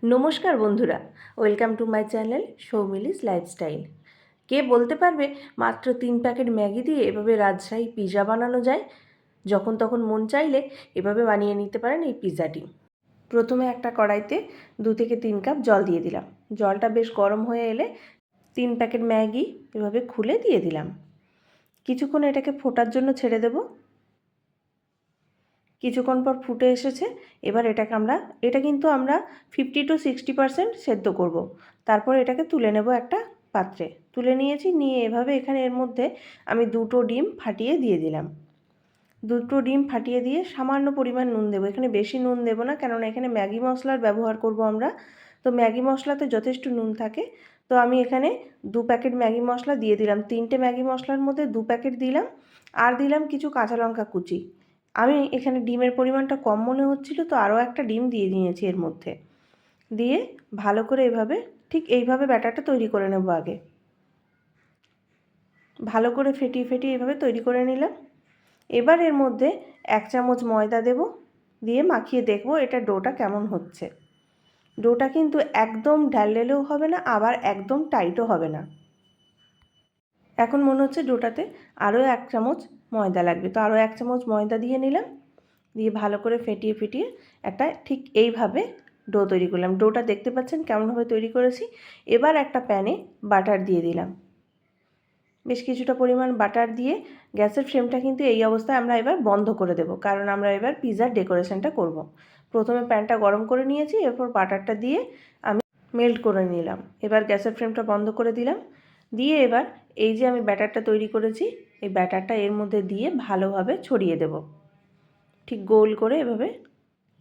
নমস্কার বন্ধুরা, welcome to my channel Soumili's lifestyle. কে বলতে পারবে মাত্র 3 প্যাকেট ম্যাগি দিয়ে এভাবে রাজশাহী পিৎজা বানানো যায়? যখন তখন মন চাইলে এভাবে বানিয়ে নিতে পারেন এই পিৎজাটি। প্রথমে একটা কড়াইতে 2 থেকে 3 কাপ জল দিয়ে দিলাম। জলটা বেশ গরম হয়ে এলে 3 প্যাকেট ম্যাগি এভাবে খুলে দিয়ে দিলাম। কিছুক্ষণ এটাকে ফোটার জন্য ছেড়ে দেব। কিছুক্ষণ পর ফুটে এসেছে। এবার এটা কিন্তু আমরা 50 to 60% সেদ্ধ করব। তারপর এটাকে তুলে নেব একটা পাত্রে। তুলে নিয়েছি, নিয়ে এভাবে এখানে এর মধ্যে আমি 2টো ডিম ফাটিয়ে দিয়ে দিলাম। 2টো ডিম ফাটিয়ে দিয়ে সামান্য পরিমাণ নুন দেবো। এখানে বেশি নুন দেবো না, কেননা এখানে ম্যাগি মশলার ব্যবহার করব আমরা। তো ম্যাগি মশলাতে যথেষ্ট নুন থাকে। তো আমি এখানে 2 প্যাকেট ম্যাগি মশলা দিয়ে দিলাম। 3টে ম্যাগি মশলার মধ্যে 2 প্যাকেট দিলাম, আর দিলাম কিছু কাঁচা লঙ্কা কুচি। আমি এখানে ডিমের পরিমাণটা কম মনে হচ্ছিল, তো আরও একটা ডিম দিয়ে নিয়েছি এর মধ্যে। দিয়ে ভালো করে এভাবে ঠিক এইভাবে ব্যাটারটা তৈরি করে নেব। আগে ভালো করে ফেটিয়ে ফেটিয়ে এভাবে তৈরি করে নিলাম। এবার এর মধ্যে 1 চামচ ময়দা দেব, দিয়ে মাখিয়ে দেখব এটা ডোটা কেমন হচ্ছে। ডোটা কিন্তু একদম ঢাললেও হবে না, আবার একদম টাইটও হবে না। এখন মনে হচ্ছে ডোটাতে আরও 1 চামচ ময়দা লাগবে, তো আরও 1 চামচ ময়দা দিয়ে নিলাম। দিয়ে ভালো করে ফেটিয়ে ফেটিয়ে একটা ঠিক এইভাবে ডো তৈরি করলাম। ডোটা দেখতে পাচ্ছেন কেমনভাবে তৈরি করেছি। এবার একটা প্যানে বাটার দিয়ে দিলাম। বেশ কিছুটা পরিমাণ বাটার দিয়ে গ্যাসের ফ্লেমটা কিন্তু এই অবস্থায় আমরা এবার বন্ধ করে দেব, কারণ আমরা এবার পিৎজার ডেকোরেশনটা করব। প্রথমে প্যানটা গরম করে নিয়েছি, এরপর বাটারটা দিয়ে আমি মেল্ট করে নিলাম। এবার গ্যাসের ফ্লেমটা বন্ধ করে দিলাম। দিয়ে এবার এই যে আমি ব্যাটারটা তৈরি করেছি, এই ব্যাটারটা এর মধ্যে দিয়ে ভালোভাবে ছড়িয়ে দেব। ঠিক গোল করে এভাবে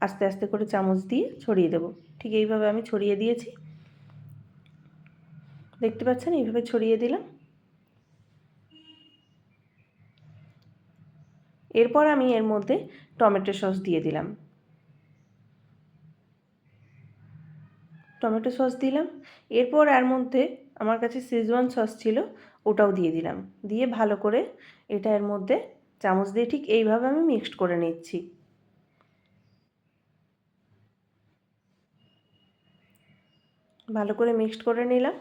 আস্তে আস্তে করে চামচ দিয়ে ছড়িয়ে দেব। ঠিক এইভাবে আমি ছড়িয়ে দিয়েছি, দেখতে পাচ্ছেন এইভাবে ছড়িয়ে দিলাম। এরপর আমি এর মধ্যে টমেটো সস দিয়ে দিলাম। টমেটো সস দিলাম। এরপর এর মধ্যে আমার কাছে শেজওয়ান সস ছিল, ওটাও দিয়ে দিলাম। দিয়ে ভালো করে এটা এর মধ্যে চামচ দিয়ে ঠিক এইভাবে আমি মিক্সড করে নিচ্ছি। ভালো করে মিক্সড করে নিলাম।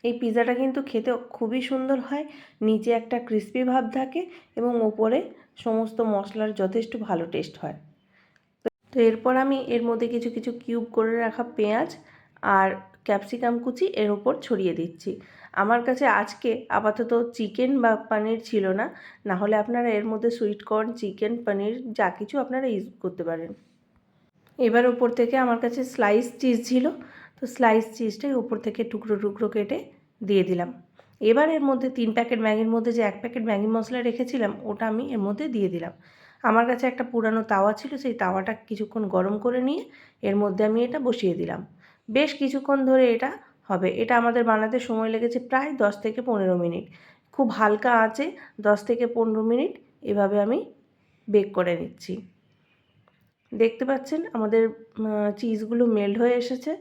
এই পিৎজাটা কিন্তু খেতে খুবই সুন্দর হয়। নিচে একটা ক্রিস্পি ভাব থাকে এবং ওপরে সমস্ত মশলার যথেষ্ট ভালো টেস্ট হয়। তো এরপর আমি এর মধ্যে কিছু কিছু কিউব করে রাখা পেঁয়াজ আর ক্যাপসিকাম কুচি এর ওপর ছড়িয়ে দিচ্ছি। আমার কাছে আজকে আপাতত চিকেন বা পনির ছিল না, না হলে আপনারা এর মধ্যে সুইট কর্ন, চিকেন, পনির যা কিছু আপনারা ইউজ করতে পারেন। এবার ওপর থেকে আমার কাছে স্লাইস চিজ ছিল, তো স্লাইস চিজটাই ওপর থেকে টুকরো টুকরো কেটে দিয়ে দিলাম। এবার এর মধ্যে 3 প্যাকেট ম্যাগির মধ্যে যে 1 প্যাকেট ম্যাগি মশলা রেখেছিলাম ওটা আমি এর মধ্যে দিয়ে দিলাম। আমার কাছে একটা পুরানো তাওয়া ছিল, সেই তাওয়াটা কিছুক্ষণ গরম করে নিয়ে এর মধ্যে আমি এটা বসিয়ে দিলাম। বেশ কিছুক্ষণ ধরে এটা হবে। এটা আমাদের বানাতে সময় লেগেছে প্রায় 10 থেকে 15 মিনিট। খুব হালকা আঁচে 10 থেকে 15 মিনিট এভাবে আমি বেক করে নিচ্ছি। দেখতে পাচ্ছেন আমাদের চিজগুলো মেল্ট হয়ে এসেছে।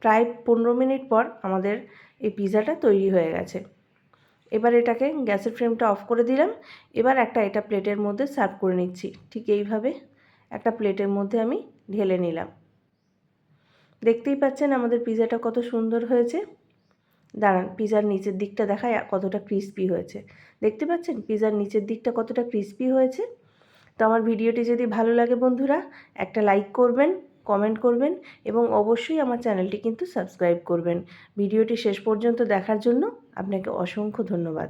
প্রায় 15 মিনিট পর আমাদের এই পিৎজাটা তৈরি হয়ে গেছে। এবার এটাকে গ্যাসের ফ্লেমটা অফ করে দিলাম। এবার এটা প্লেটের মধ্যে সার্ভ করে নিচ্ছি। ঠিক এইভাবে একটা প্লেটের মধ্যে আমি ঢেলে নিলাম। দেখতেই পাচ্ছেন আমাদের পিৎজাটা কত সুন্দর হয়েছে। দাঁড়ান, পিৎজার নিচের দিকটা দেখায় কতটা ক্রিস্পি হয়েছে। দেখতে পাচ্ছেন পিৎজার নিচের দিকটা কতটা ক্রিস্পি হয়েছে। তো আমার ভিডিওটি যদি ভালো লাগে বন্ধুরা, একটা লাইক করবেন, কমেন্ট করবেন এবং অবশ্যই আমার চ্যানেলটি কিন্তু সাবস্ক্রাইব করবেন। ভিডিওটি শেষ পর্যন্ত দেখার জন্য আপনাকে অসংখ্য ধন্যবাদ।